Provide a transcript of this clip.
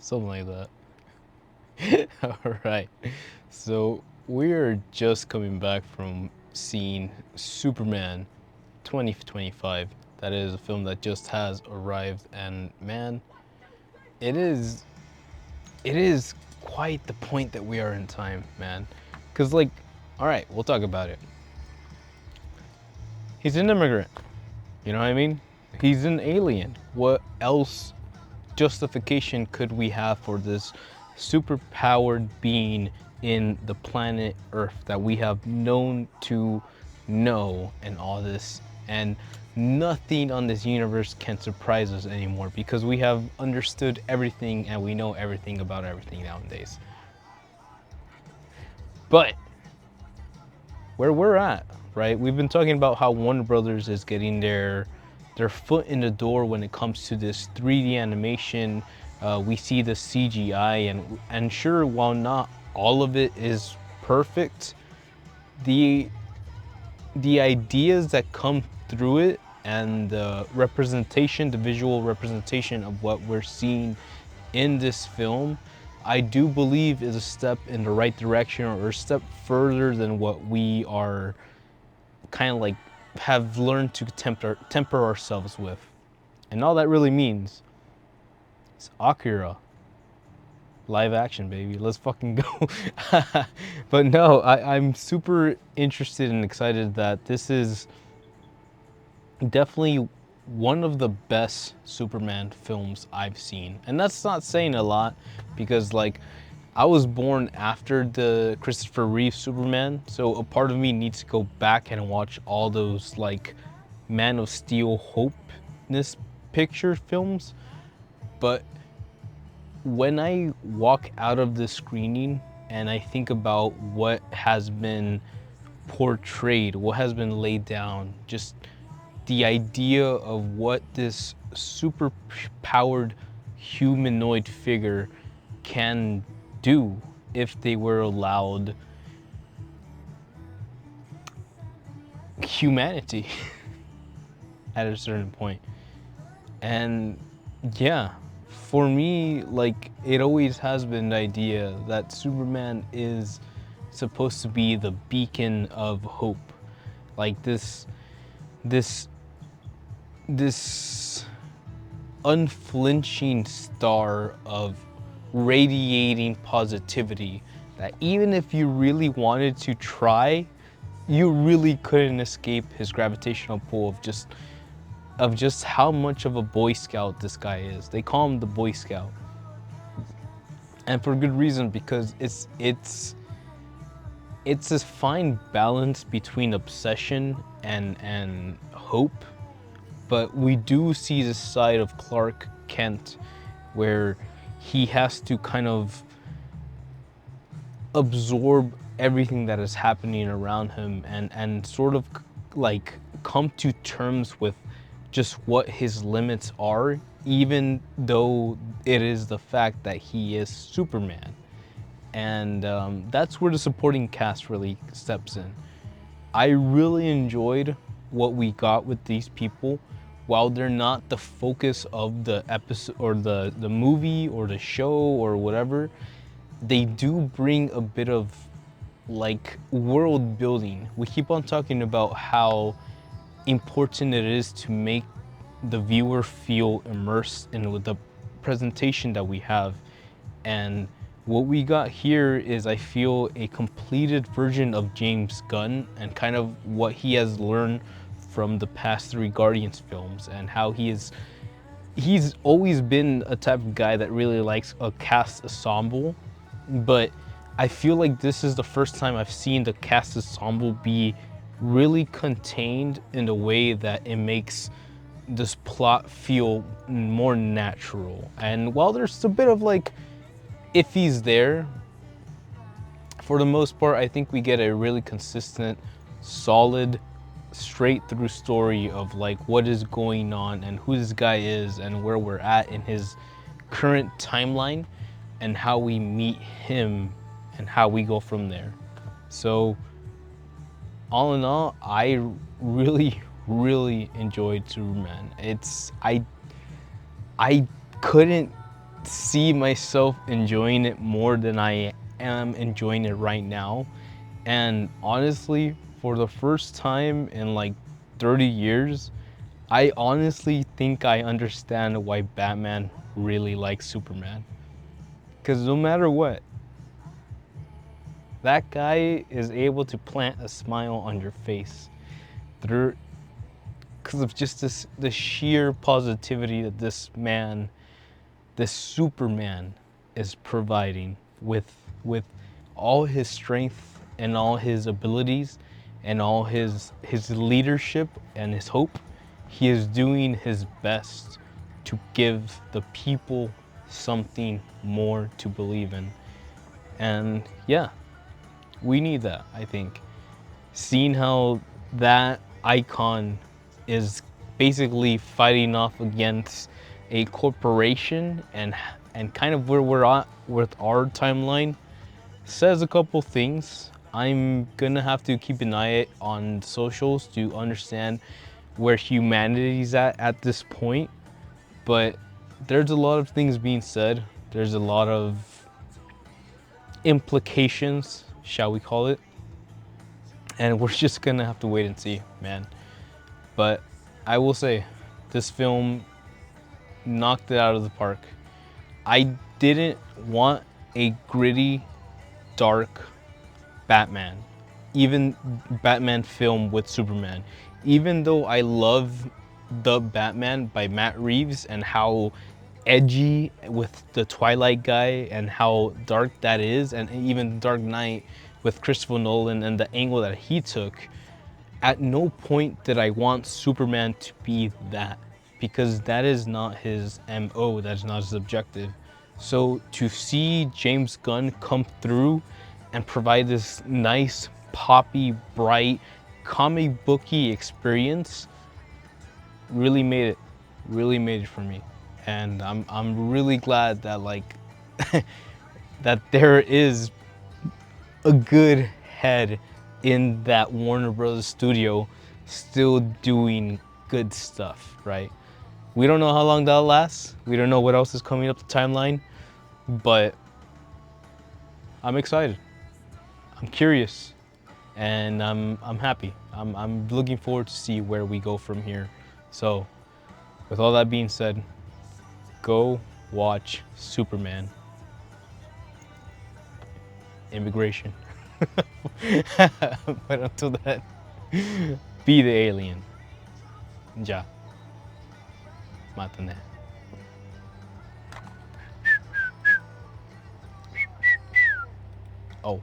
something like that. All right. So we are just coming back from seeing Superman 2025. That is a film that just has arrived, and man, it is it is quite the point that we are in time, man. Cause like, all right, we'll talk about it. He's an immigrant. You know what I mean? He's an alien. What else justification could we have for this superpowered being in the planet Earth that we have known to know and all this? And nothing on this universe can surprise us anymore because we have understood everything and we know everything about everything nowadays. But where we're at, right? We've been talking about how Warner Brothers is getting their foot in the door when it comes to this 3D animation. We see the CGI, and sure, while not all of it is perfect, the ideas that come through it and the representation, the visual representation of what we're seeing in this film, I do believe is a step in the right direction, or a step further than what we are kind of like have learned to temper ourselves with. And all that really means is Akira. Live action, baby. Let's fucking go. But no, I'm super interested and excited that this is definitely one of the best Superman films I've seen. And that's not saying a lot because, like, I was born after the Christopher Reeve Superman, so a part of me needs to go back and watch all those, like, Man of Steel Hopeness picture films. But when I walk out of the screening and I think about what has been portrayed, what has been laid down, just the idea of what this super powered humanoid figure can do if they were allowed humanity at a certain point. And yeah, for me, like, it always has been the idea that Superman is supposed to be the beacon of hope, like this unflinching star of radiating positivity that even if you really wanted to try, you really couldn't escape his gravitational pull of just how much of a Boy Scout this guy is. They call him the Boy Scout. And for good reason, because it's this fine balance between obsession and hope. But we do see this side of Clark Kent where he has to kind of absorb everything that is happening around him and sort of like come to terms with just what his limits are, even though it is the fact that he is Superman. And that's where the supporting cast really steps in. I really enjoyed what we got with these people. While they're not the focus of the episode or the movie or the show or whatever, they do bring a bit of like world building. We keep on talking about how important it is to make the viewer feel immersed in with the presentation that we have. And what we got here is, I feel, a completed version of James Gunn and kind of what he has learned from the past 3 Guardians films, and how he's always been a type of guy that really likes a cast ensemble. But I feel like this is the first time I've seen the cast ensemble be really contained in a way that it makes this plot feel more natural. And while there's a bit of like iffies there, for the most part, I think we get a really consistent, solid, straight through story of like what is going on and who this guy is and where we're at in his current timeline and how we meet him and how we go from there. So all in all, I really enjoyed Superman. I couldn't see myself enjoying it more than I am enjoying it right now. And honestly, for the first time in like 30 years, I honestly think I understand why Batman really likes Superman. Because no matter what, that guy is able to plant a smile on your face through because of just the sheer positivity that this Superman is providing with all his strength and all his abilities and all his leadership and his hope. He is doing his best to give the people something more to believe in. And yeah, we need that, I think. Seeing how that icon is basically fighting off against a corporation and kind of where we're at with our timeline says a couple things. I'm gonna have to keep an eye on socials to understand where humanity's at this point, but there's a lot of things being said. There's a lot of implications, shall we call it, and we're just gonna have to wait and see, man. But I will say, this film knocked it out of the park. I didn't want a gritty, dark Batman, even Batman film with Superman. Even though I love The Batman by Matt Reeves and how edgy with the Twilight guy and how dark that is, and even Dark Knight with Christopher Nolan and the angle that he took, at no point did I want Superman to be that, because that is not his MO, that is not his objective. So to see James Gunn come through and provide this nice, poppy, bright, comic booky experience really made it for me. And I'm really glad that like that there is a good head in that Warner Brothers studio still doing good stuff, right? We don't know how long that'll last. We don't know what else is coming up the timeline, but I'm excited. I'm curious, and I'm happy. I'm looking forward to see where we go from here. So, with all that being said, go watch Superman. Immigration. But until then, be the alien. Ya. Mátane. Oh.